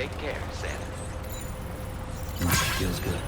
Take care, Santa. Feels good.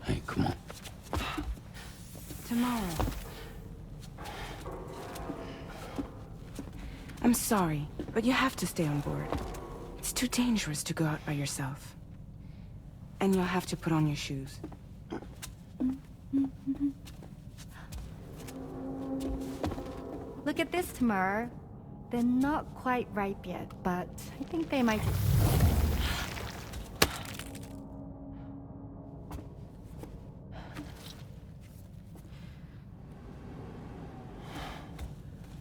Hey, come on. Tomorrow. I'm sorry, but you have to stay on board. It's too dangerous to go out by yourself. And you'll have to put on your shoes. Look at this, Tamar. They're not quite ripe yet, but I think they might...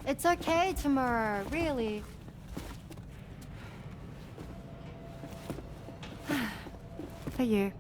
It's okay, Tamar, really. For you.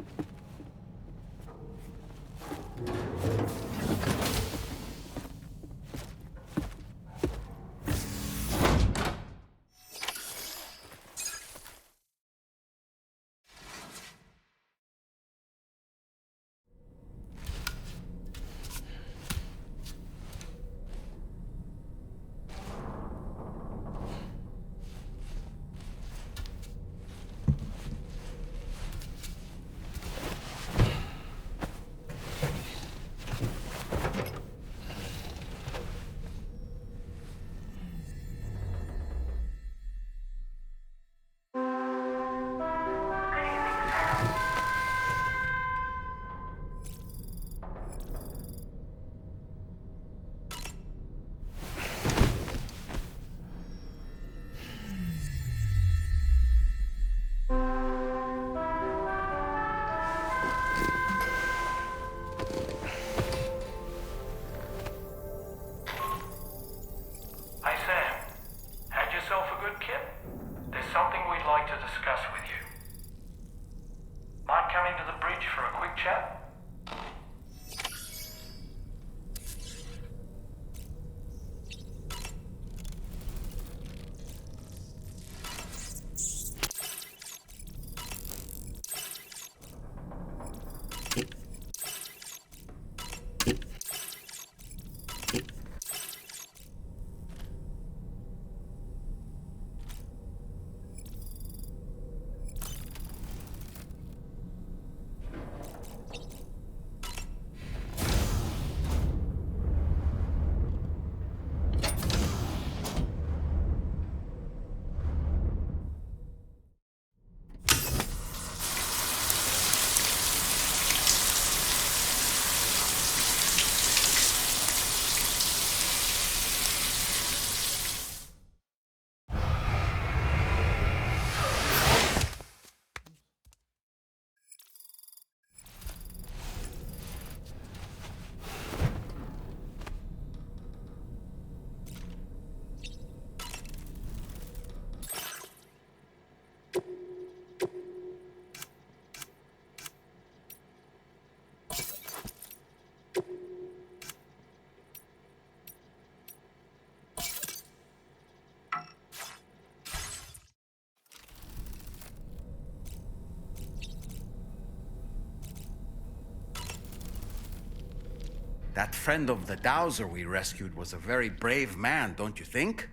That friend of the dowser we rescued was a very brave man, don't you think?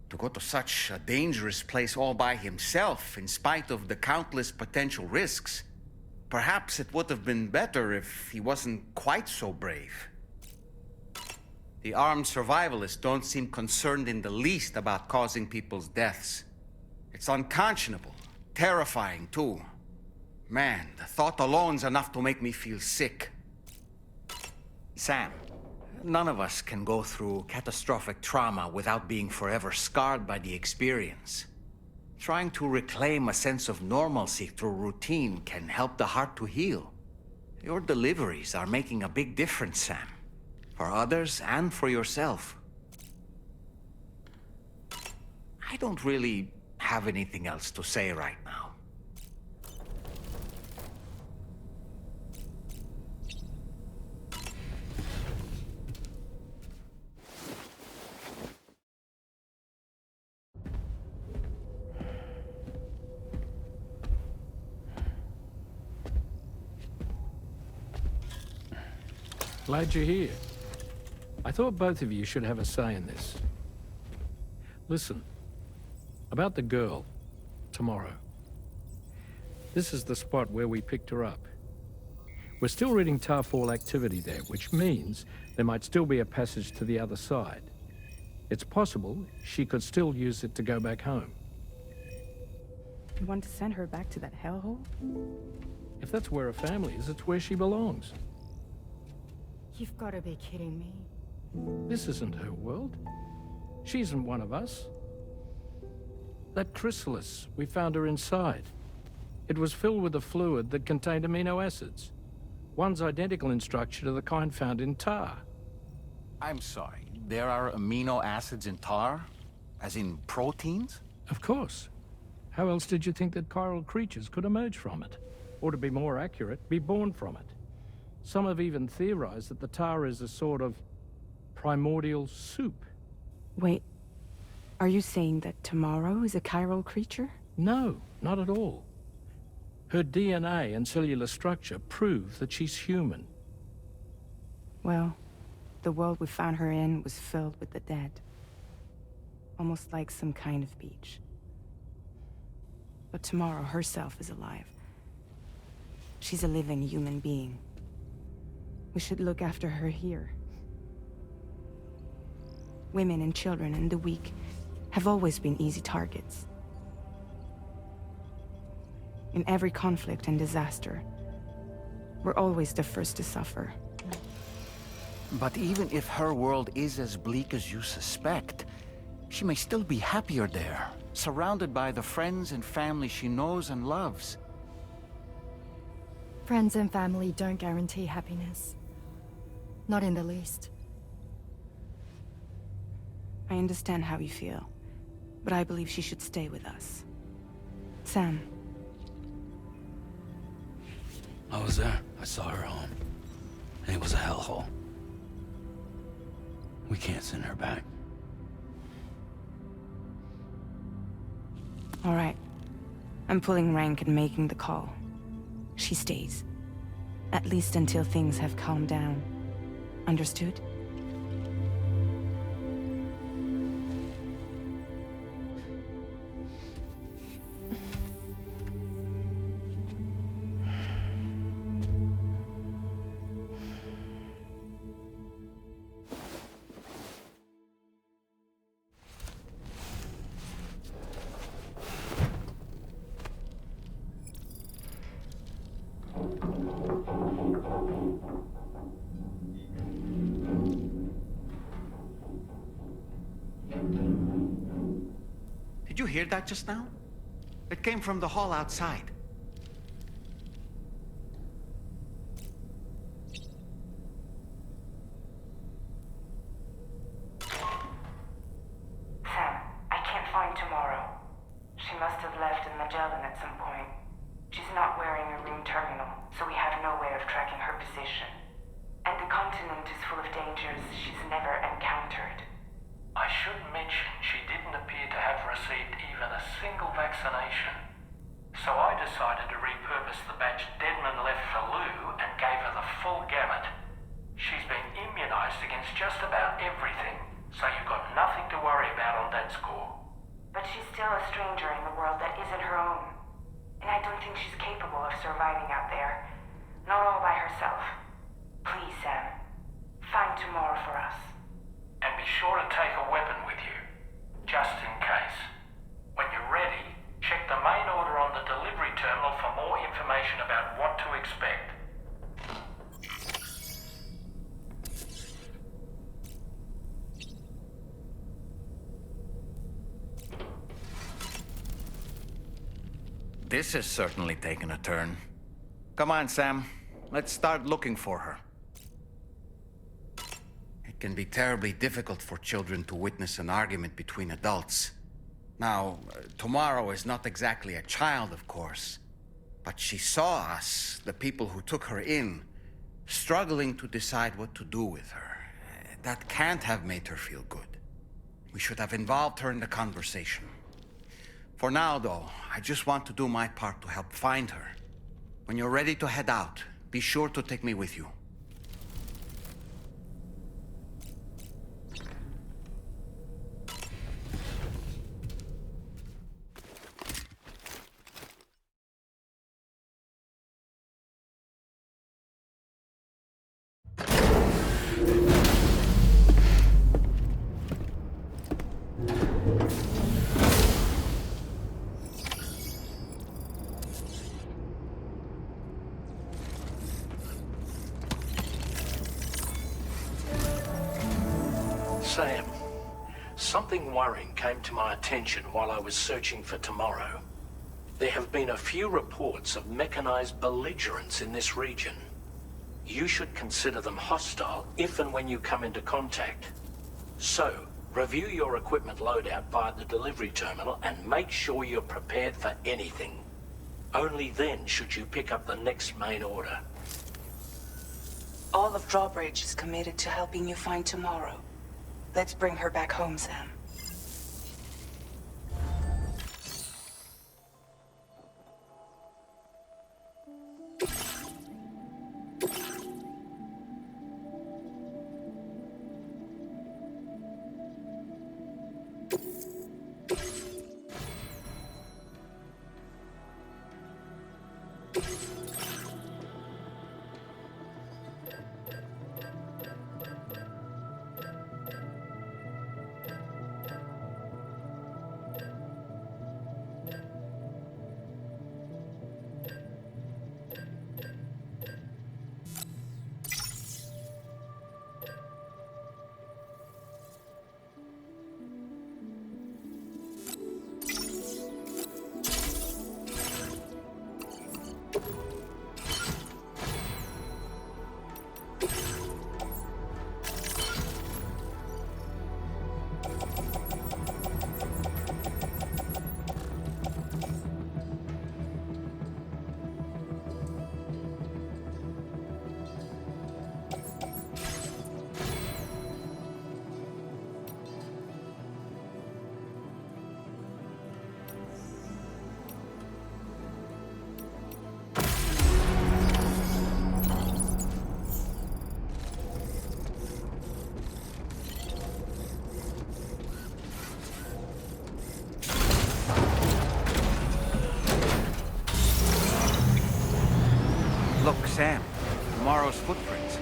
To go to such a dangerous place all by himself, in spite of the countless potential risks. Perhaps it would have been better if he wasn't quite so brave. The armed survivalists don't seem concerned in the least about causing people's deaths. It's unconscionable, terrifying too. Man, the thought alone's enough to make me feel sick. Sam, none of us can go through catastrophic trauma without being forever scarred by the experience. Trying to reclaim a sense of normalcy through routine can help the heart to heal. Your deliveries are making a big difference, Sam. For others and for yourself. I don't really have anything else to say right now. Glad you're here. I thought both of you should have a say in this. Listen, about the girl, tomorrow. This is the spot where we picked her up. We're still reading Tarfall activity there, which means there might still be a passage to the other side. It's possible she could still use it to go back home. You want to send her back to that hellhole? If that's where her family is, it's where she belongs. You've got to be kidding me. This isn't her world. She isn't one of us. That chrysalis, we found her inside. It was filled with a fluid that contained amino acids. One's identical in structure to the kind found in tar. I'm sorry, there are amino acids in tar? As in proteins? Of course. How else did you think that chiral creatures could emerge from it? Or to be more accurate, be born from it? Some have even theorized that the tar is a sort of primordial soup. Wait, are you saying that tomorrow is a chiral creature? No, not at all. Her DNA and cellular structure prove that she's human. Well, the world we found her in was filled with the dead. Almost like some kind of beach. But tomorrow herself is alive. She's a living human being. We should look after her here. Women and children and the weak have always been easy targets. In every conflict and disaster, we're always the first to suffer. But even if her world is as bleak as you suspect, she may still be happier there, surrounded by the friends and family she knows and loves. Friends and family don't guarantee happiness. Not in the least. I understand how you feel, but I believe she should stay with us. Sam. I was there. I saw her home. And it was a hellhole. We can't send her back. All right. I'm pulling rank and making the call. She stays. At least until things have calmed down. Understood? Did you hear that just now? It came from the hall outside. Sam, I can't find tomorrow. She must have left in Magellan at some point. She's not wearing a room terminal, so we have no way of tracking her position. And the continent is full of dangers she's never encountered. I should mention she didn't appear to have received even a single vaccination. So I decided to repurpose the batch Deadman left for Lou and gave her the full gamut. She's been immunized against just about everything, so you've got nothing to worry about on that score. But she's still a stranger in the world that isn't her own. And I don't think she's capable of surviving out there. Not all by herself. Please, Sam. Find tomorrow for us. And be sure to take a weapon with you, just in case. When you're ready, check the main order on the delivery terminal for more information about what to expect. This has certainly taken a turn. Come on, Sam. Let's start looking for her. It can be terribly difficult for children to witness an argument between adults. Now, tomorrow is not exactly a child, of course, but she saw us, the people who took her in, struggling to decide what to do with her. That can't have made her feel good. We should have involved her in the conversation. For now, though, I just want to do my part to help find her. When you're ready to head out, be sure to take me with you. Sam, something worrying came to my attention while I was searching for tomorrow. There have been a few reports of mechanized belligerents in this region. You should consider them hostile if and when you come into contact. So, review your equipment loadout via the delivery terminal and make sure you're prepared for anything. Only then should you pick up the next main order. All of Drawbridge is committed to helping you find tomorrow. Let's bring her back home, Sam. Look, Sam, tomorrow's footprints.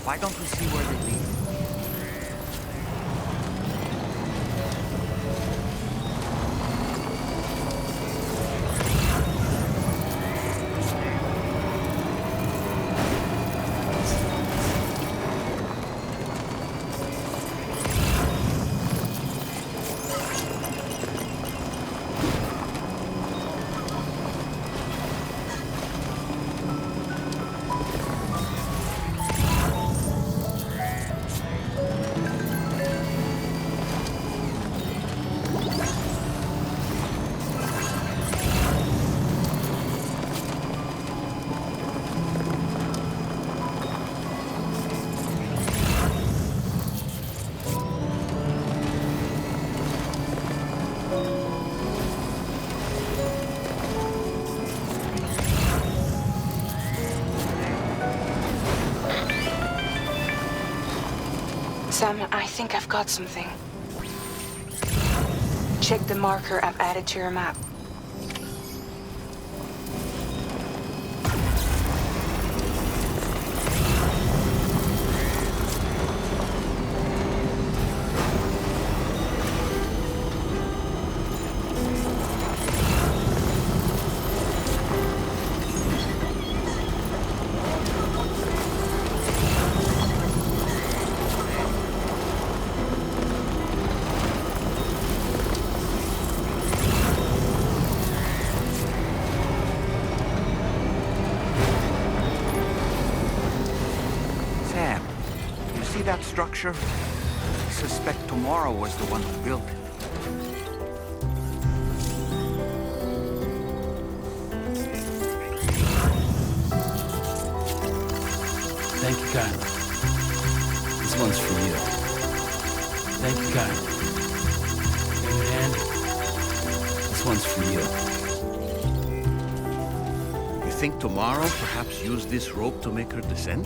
Why don't we see where they lead? Sam, I think I've got something. Check the marker I've added to your map. That structure? I suspect Tomorrow was the one who built it. Thank you, kindly. This one's for you. Thank you, kindly. And this one's for you. You think Tomorrow perhaps used this rope to make her descent?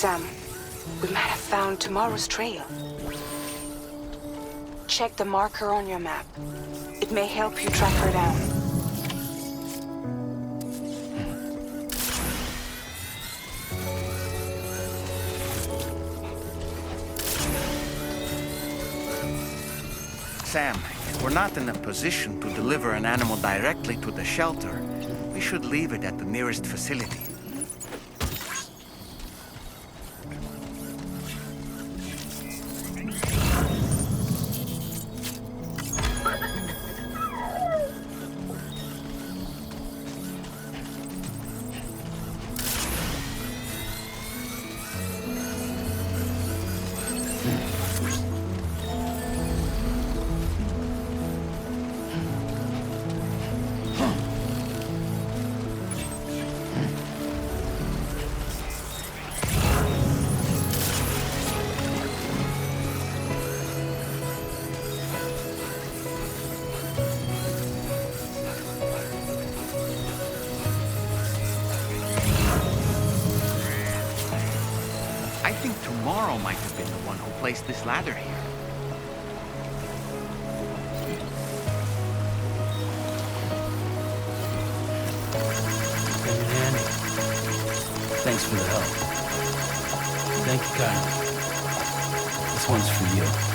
Sam, we might have found Tomorrow's trail. Check the marker on your map. It may help you track her down. Sam, if we're not in a position to deliver an animal directly to the shelter, we should leave it at the nearest facility. Tomorrow might have been the one who placed this ladder here. Hey, Annie. Thanks for the help. Thank you, Kyle. This one's for you.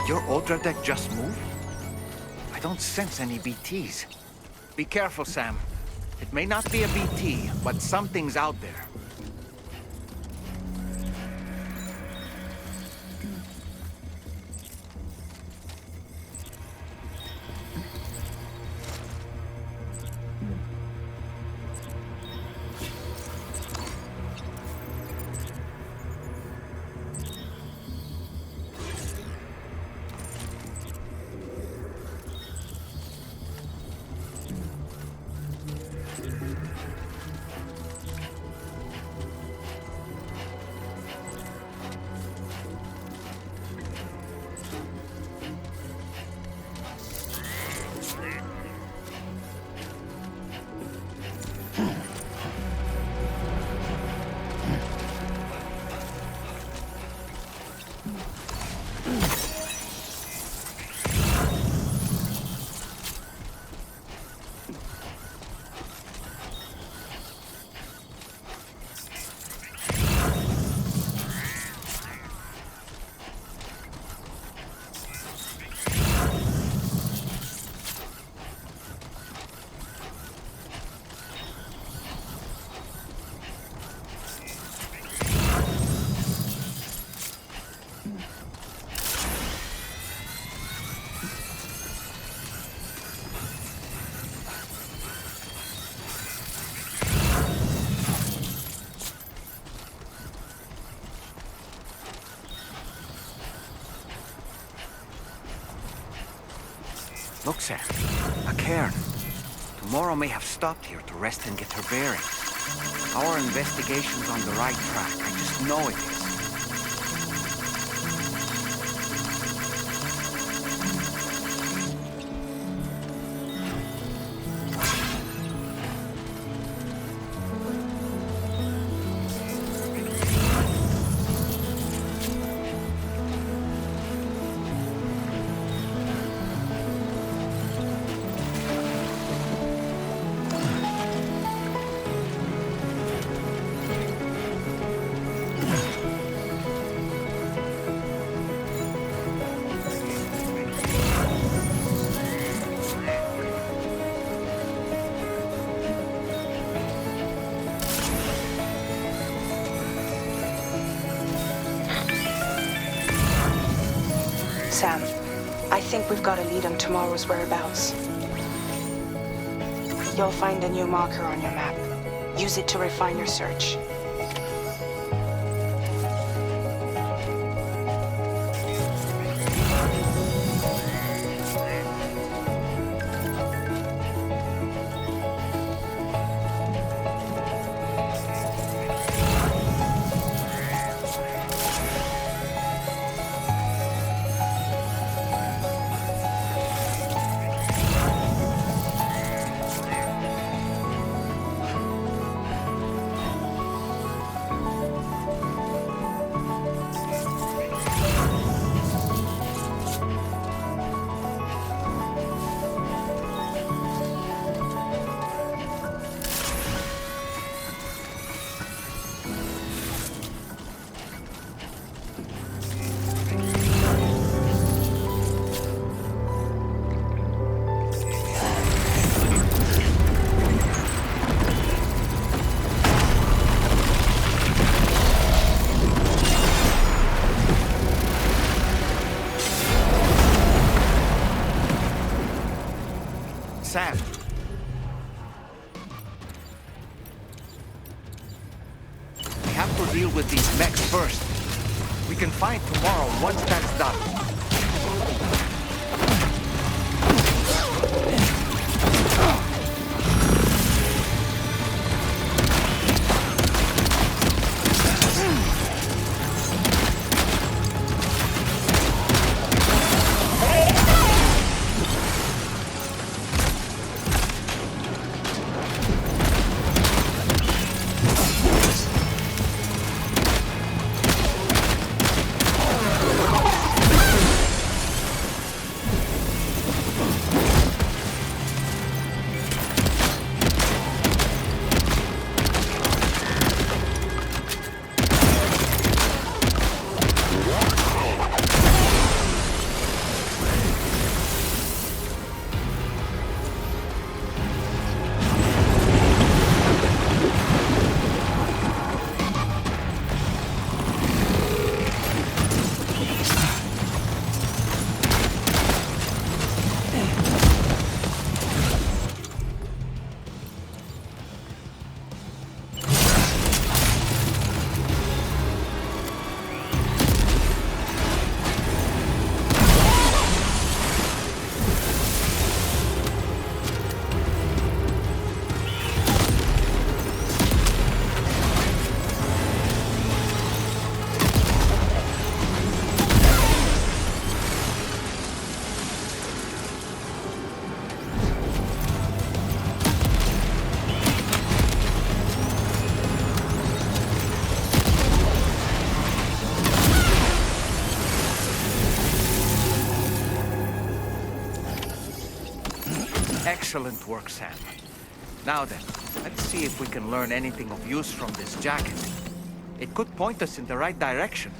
Your Ultra deck just moved? I don't sense any BTs. Be careful, Sam. It may not be a BT, but something's out there. Look, Sam. A cairn. Tomorrow may have stopped here to rest and get her bearings. Our investigation's on the right track. I just know it is. Sam, I think we've got a lead on tomorrow's whereabouts. You'll find a new marker on your map. Use it to refine your search. to deal with these mechs first. We can find tomorrow once that's done. Excellent work, Sam. Now then, let's see if we can learn anything of use from this jacket. It could point us in the right direction.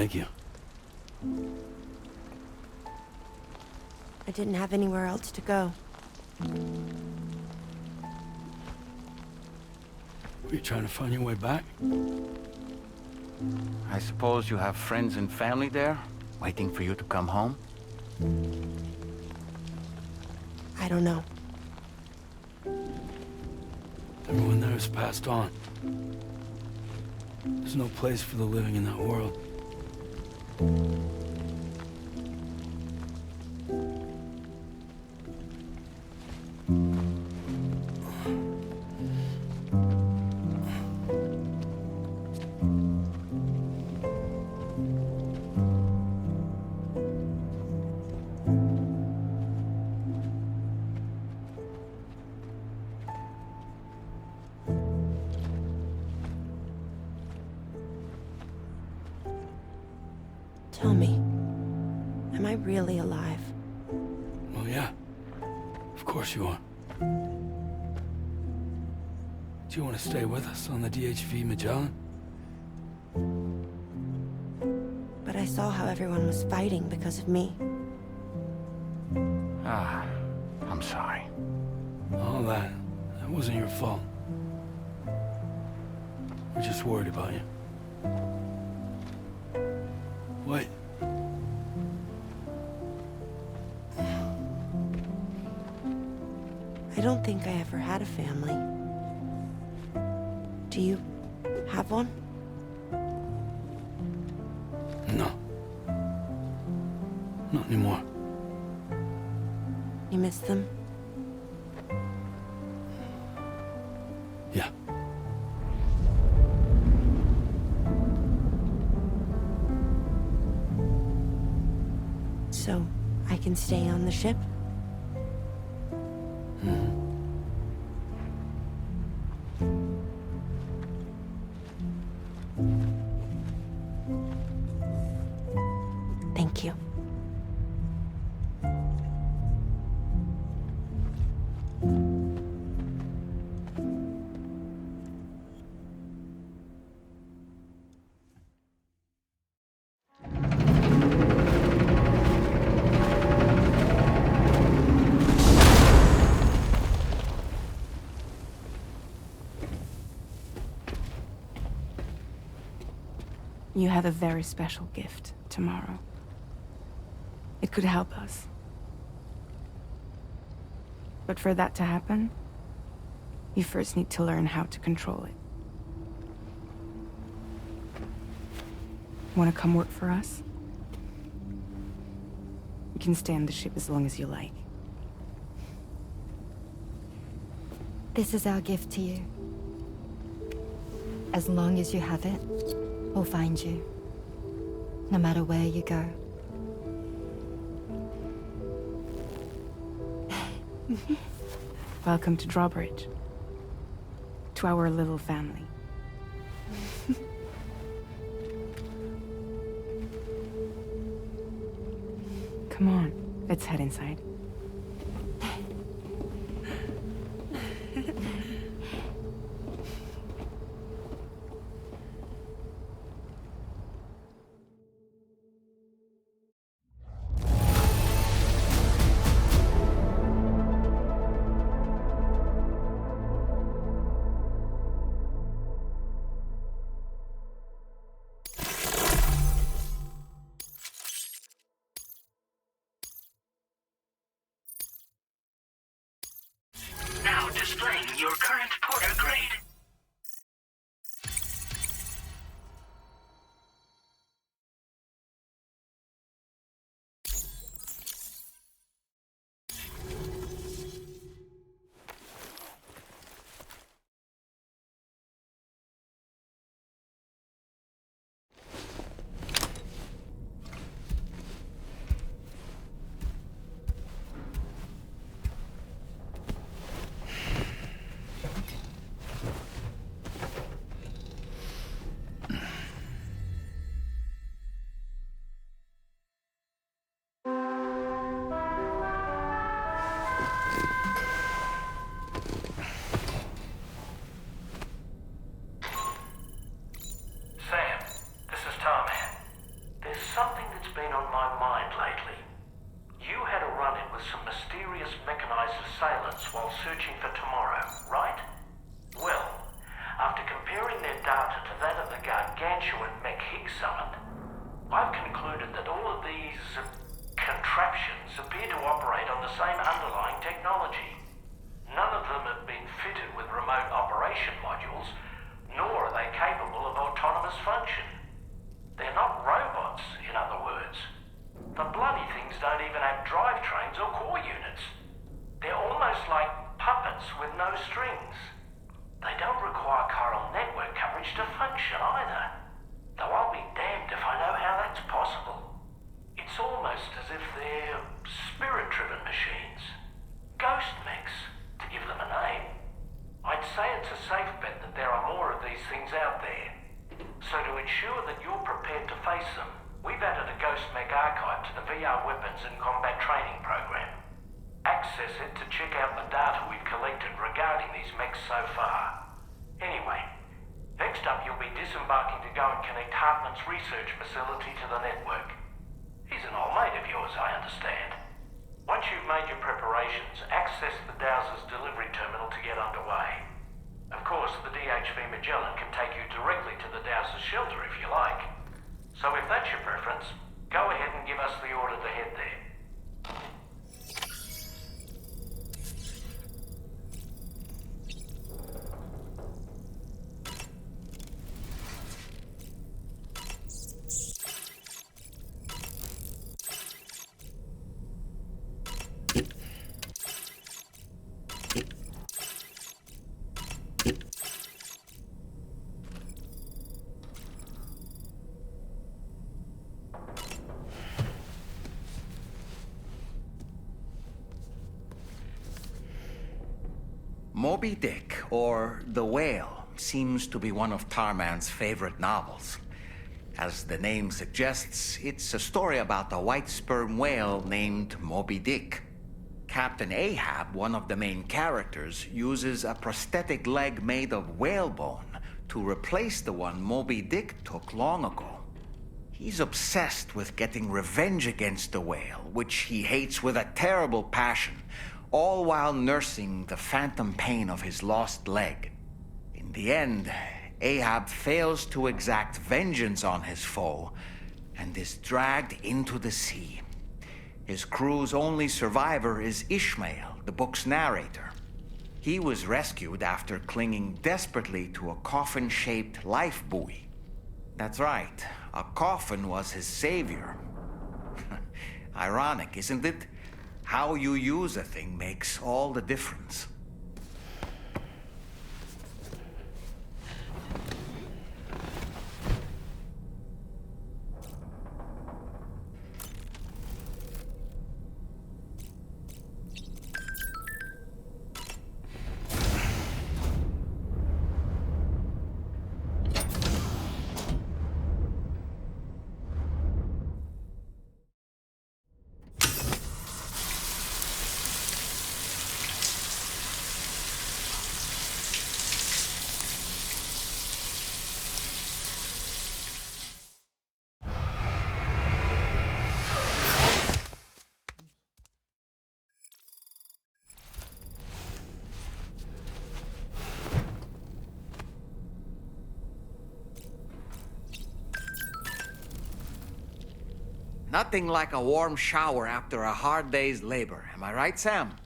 Thank you. I didn't have anywhere else to go. Were you trying to find your way back? I suppose you have friends and family there, waiting for you to come home? I don't know. Everyone there has passed on. There's no place for the living in that world. Tell me, am I really alive? Well, yeah. Of course you are. Do you want to stay with us on the DHV Magellan? But I saw how everyone was fighting because of me. Ah, I'm sorry. All that wasn't your fault. We're just worried about you. Wait. I don't think I ever had a family. Do you have one? No. Not anymore. You miss them? Yeah. So, I can stay on the ship? Thank you. You have a very special gift tomorrow. It could help us. But for that to happen, you first need to learn how to control it. Want to come work for us? You can stay on the ship as long as you like. This is our gift to you. As long as you have it, we'll find you. No matter where you go. Welcome to Drawbridge. To our little family. Come on, let's head inside. comparing their data to that of the gargantuan mech Higgs summit, I've concluded that all of these contraptions appear to operate on the same underlying technology. None of them have been fitted with remote operation modules, nor are they capable of autonomous function. They're not robots, in other words. The bloody things don't even have drivetrains or core units. They're almost like puppets with no strings. They don't require chiral network coverage to function either. Though I'll be damned if I know how that's possible. It's almost as if they're spirit-driven machines. Ghost mechs, to give them a name. I'd say it's a safe bet that there are more of these things out there. So to ensure that you're prepared to face them, we've added a Ghost Mech archive to the VR weapons and combat training program. Access it to check out the data we've collected regarding these mechs so far. Anyway, next up you'll be disembarking to go and connect Hartman's research facility to the network. He's an old mate of yours, I understand. Once you've made your preparations, access the Dowser's delivery terminal to get underway. Of course, the DHV Magellan can take you directly to the Dowser's shelter if you like. So if that's your preference, go ahead and give us the order to head there. Moby Dick, or The Whale, seems to be one of Tarman's favorite novels. As the name suggests, it's a story about a white sperm whale named Moby Dick. Captain Ahab, one of the main characters, uses a prosthetic leg made of whalebone to replace the one Moby Dick took long ago. He's obsessed with getting revenge against the whale, which he hates with a terrible passion, all while nursing the phantom pain of his lost leg. In the end, Ahab fails to exact vengeance on his foe and is dragged into the sea. His crew's only survivor is Ishmael, the book's narrator. He was rescued after clinging desperately to a coffin-shaped life buoy. That's right, a coffin was his savior. Ironic, isn't it? How you use a thing makes all the difference. Nothing like a warm shower after a hard day's labor. Am I right, Sam?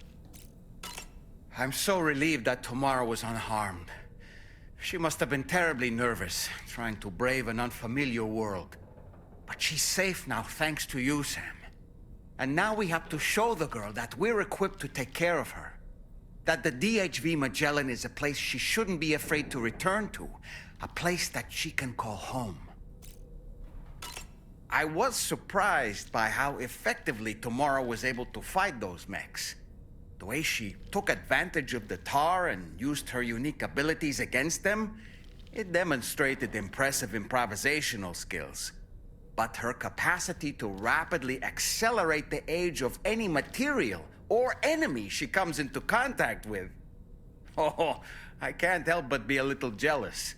I'm so relieved that Tamara was unharmed. She must have been terribly nervous, trying to brave an unfamiliar world. But she's safe now, thanks to you, Sam. And now we have to show the girl that we're equipped to take care of her. That the DHV Magellan is a place she shouldn't be afraid to return to. A place that she can call home. I was surprised by how effectively Tamara was able to fight those mechs. The way she took advantage of the tar and used her unique abilities against them, it demonstrated impressive improvisational skills. But her capacity to rapidly accelerate the age of any material or enemy she comes into contact with. Oh, I can't help but be a little jealous.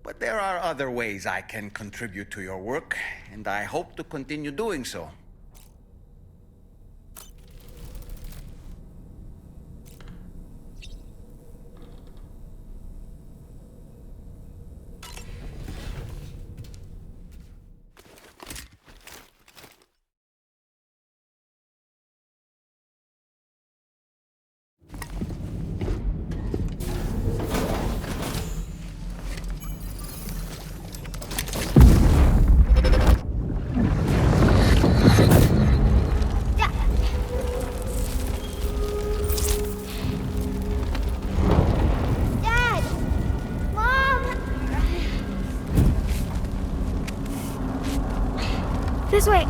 But there are other ways I can contribute to your work, and I hope to continue doing so. This way.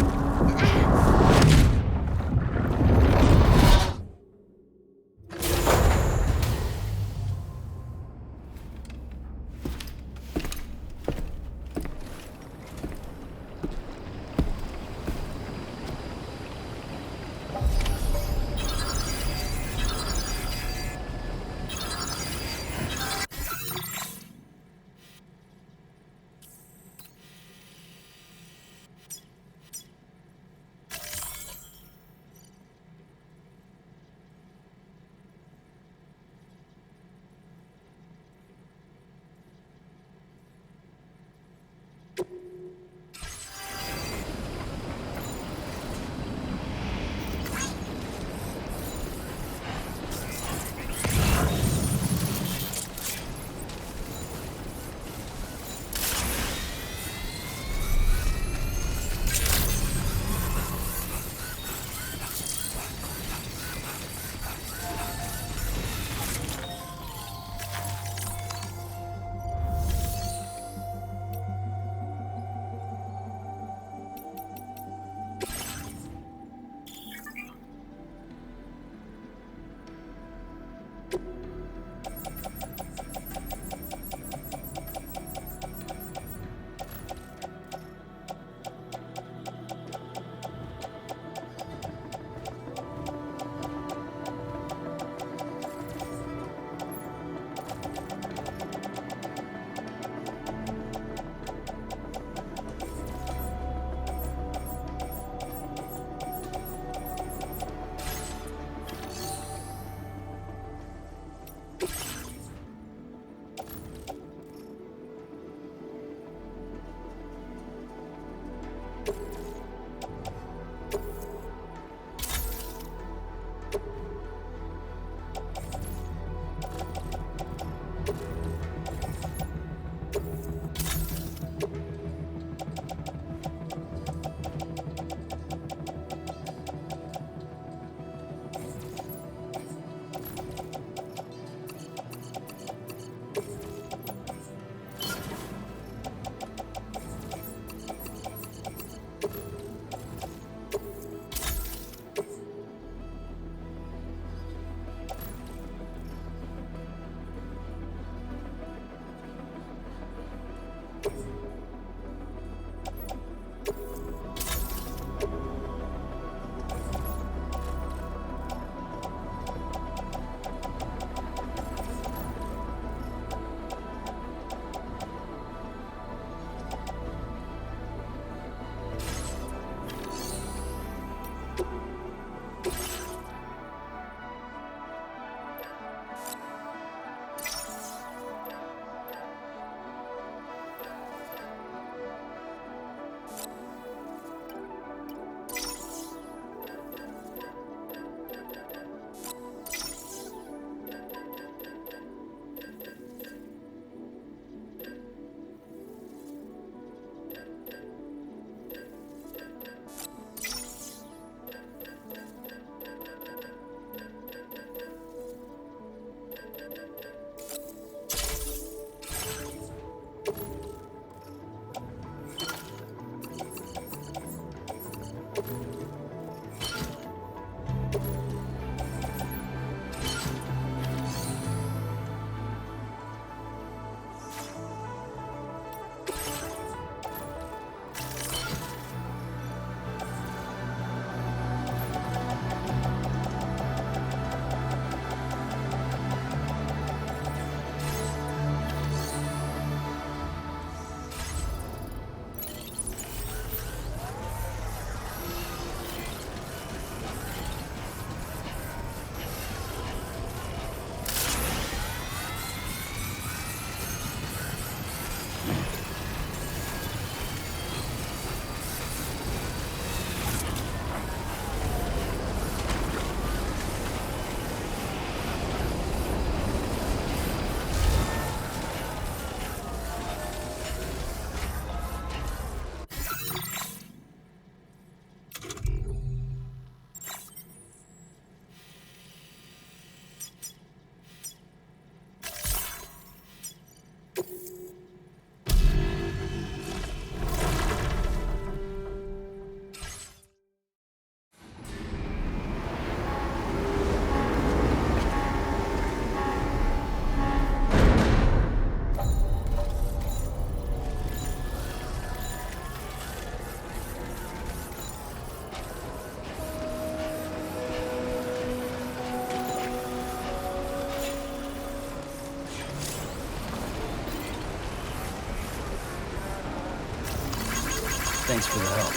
Thanks for the help.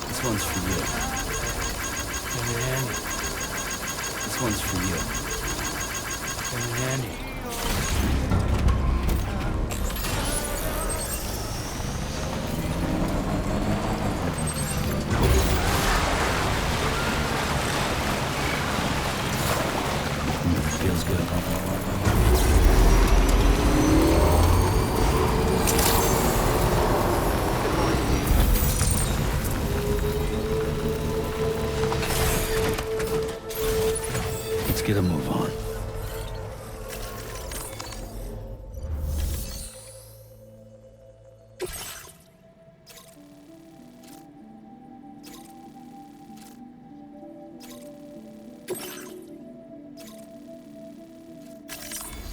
This one's for you. Give me handy. This one's for you. Give me handy. Feels good. Let's get a move on.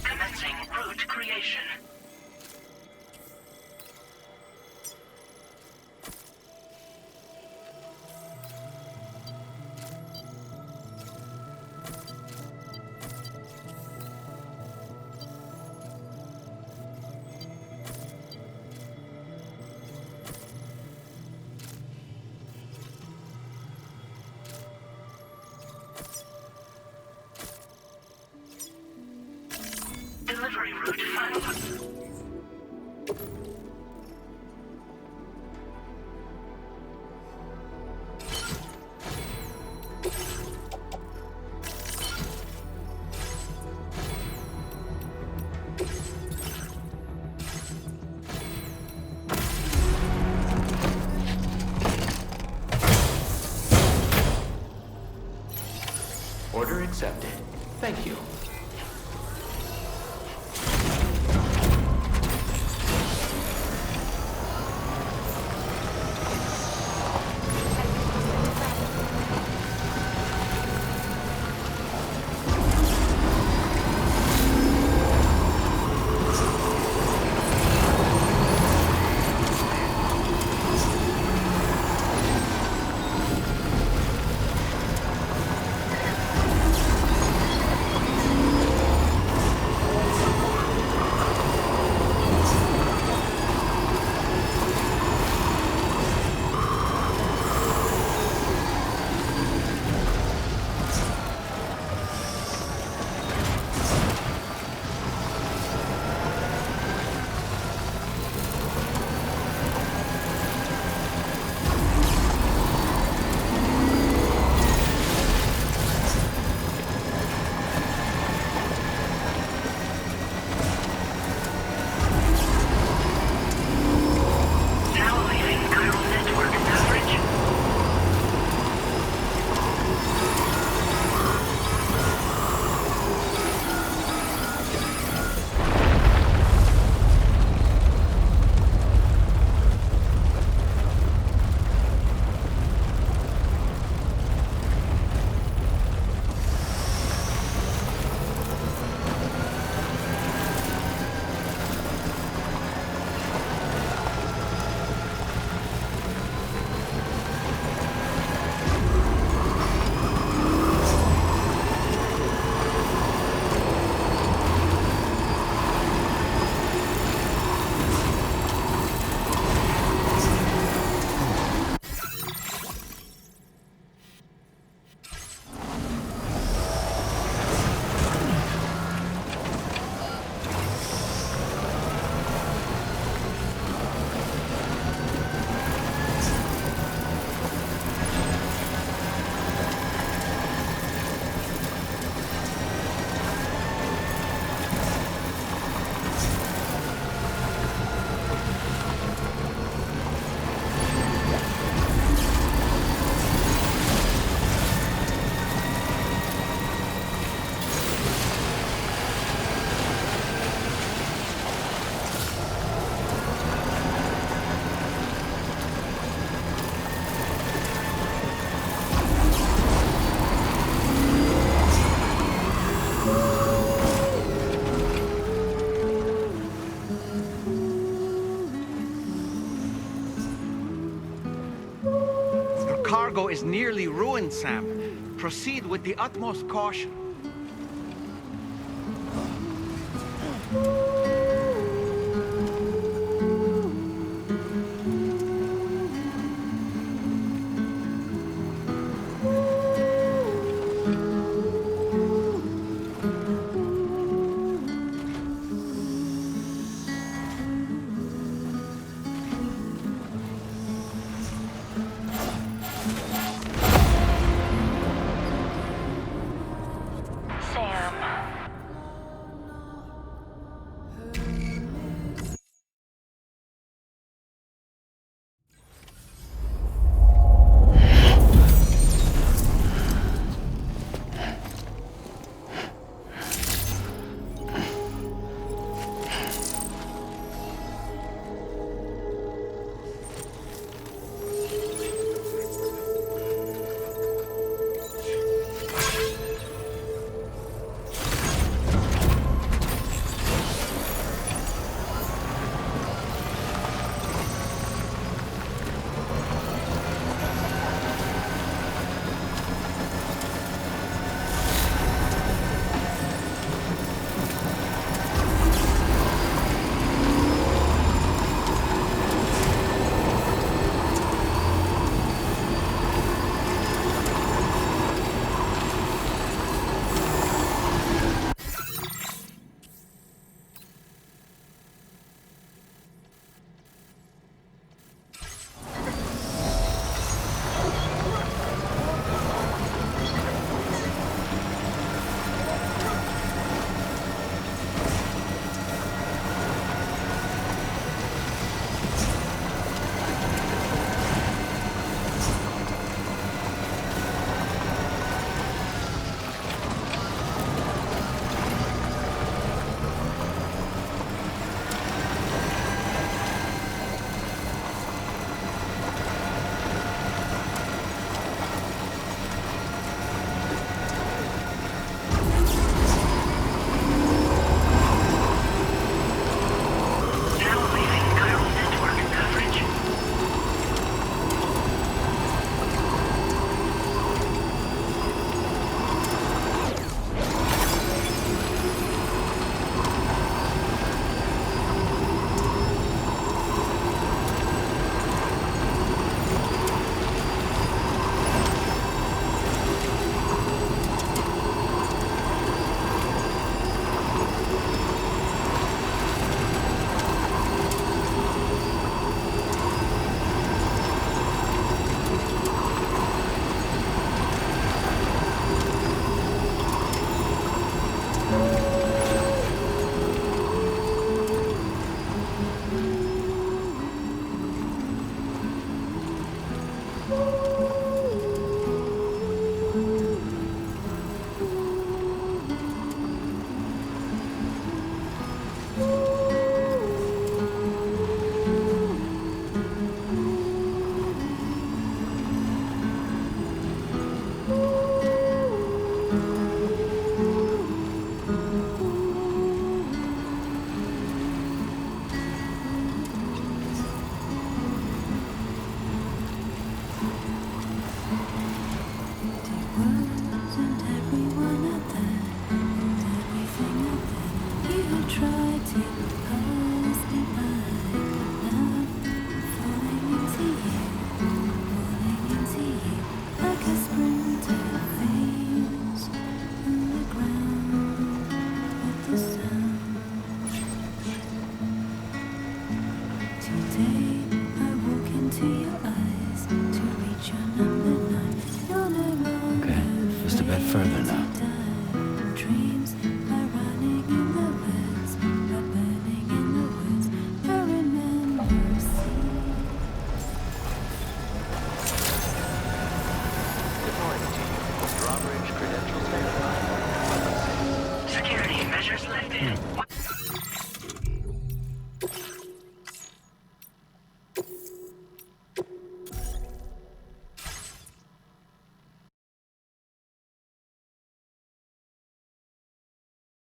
Commencing route creation. Delivery route found. Order accepted. Thank you. Now leaving Chiral Network coverage. The cargo is nearly ruined, Sam. Proceed with the utmost caution. Bridge credentials verified. Weapons. Security measures lifted.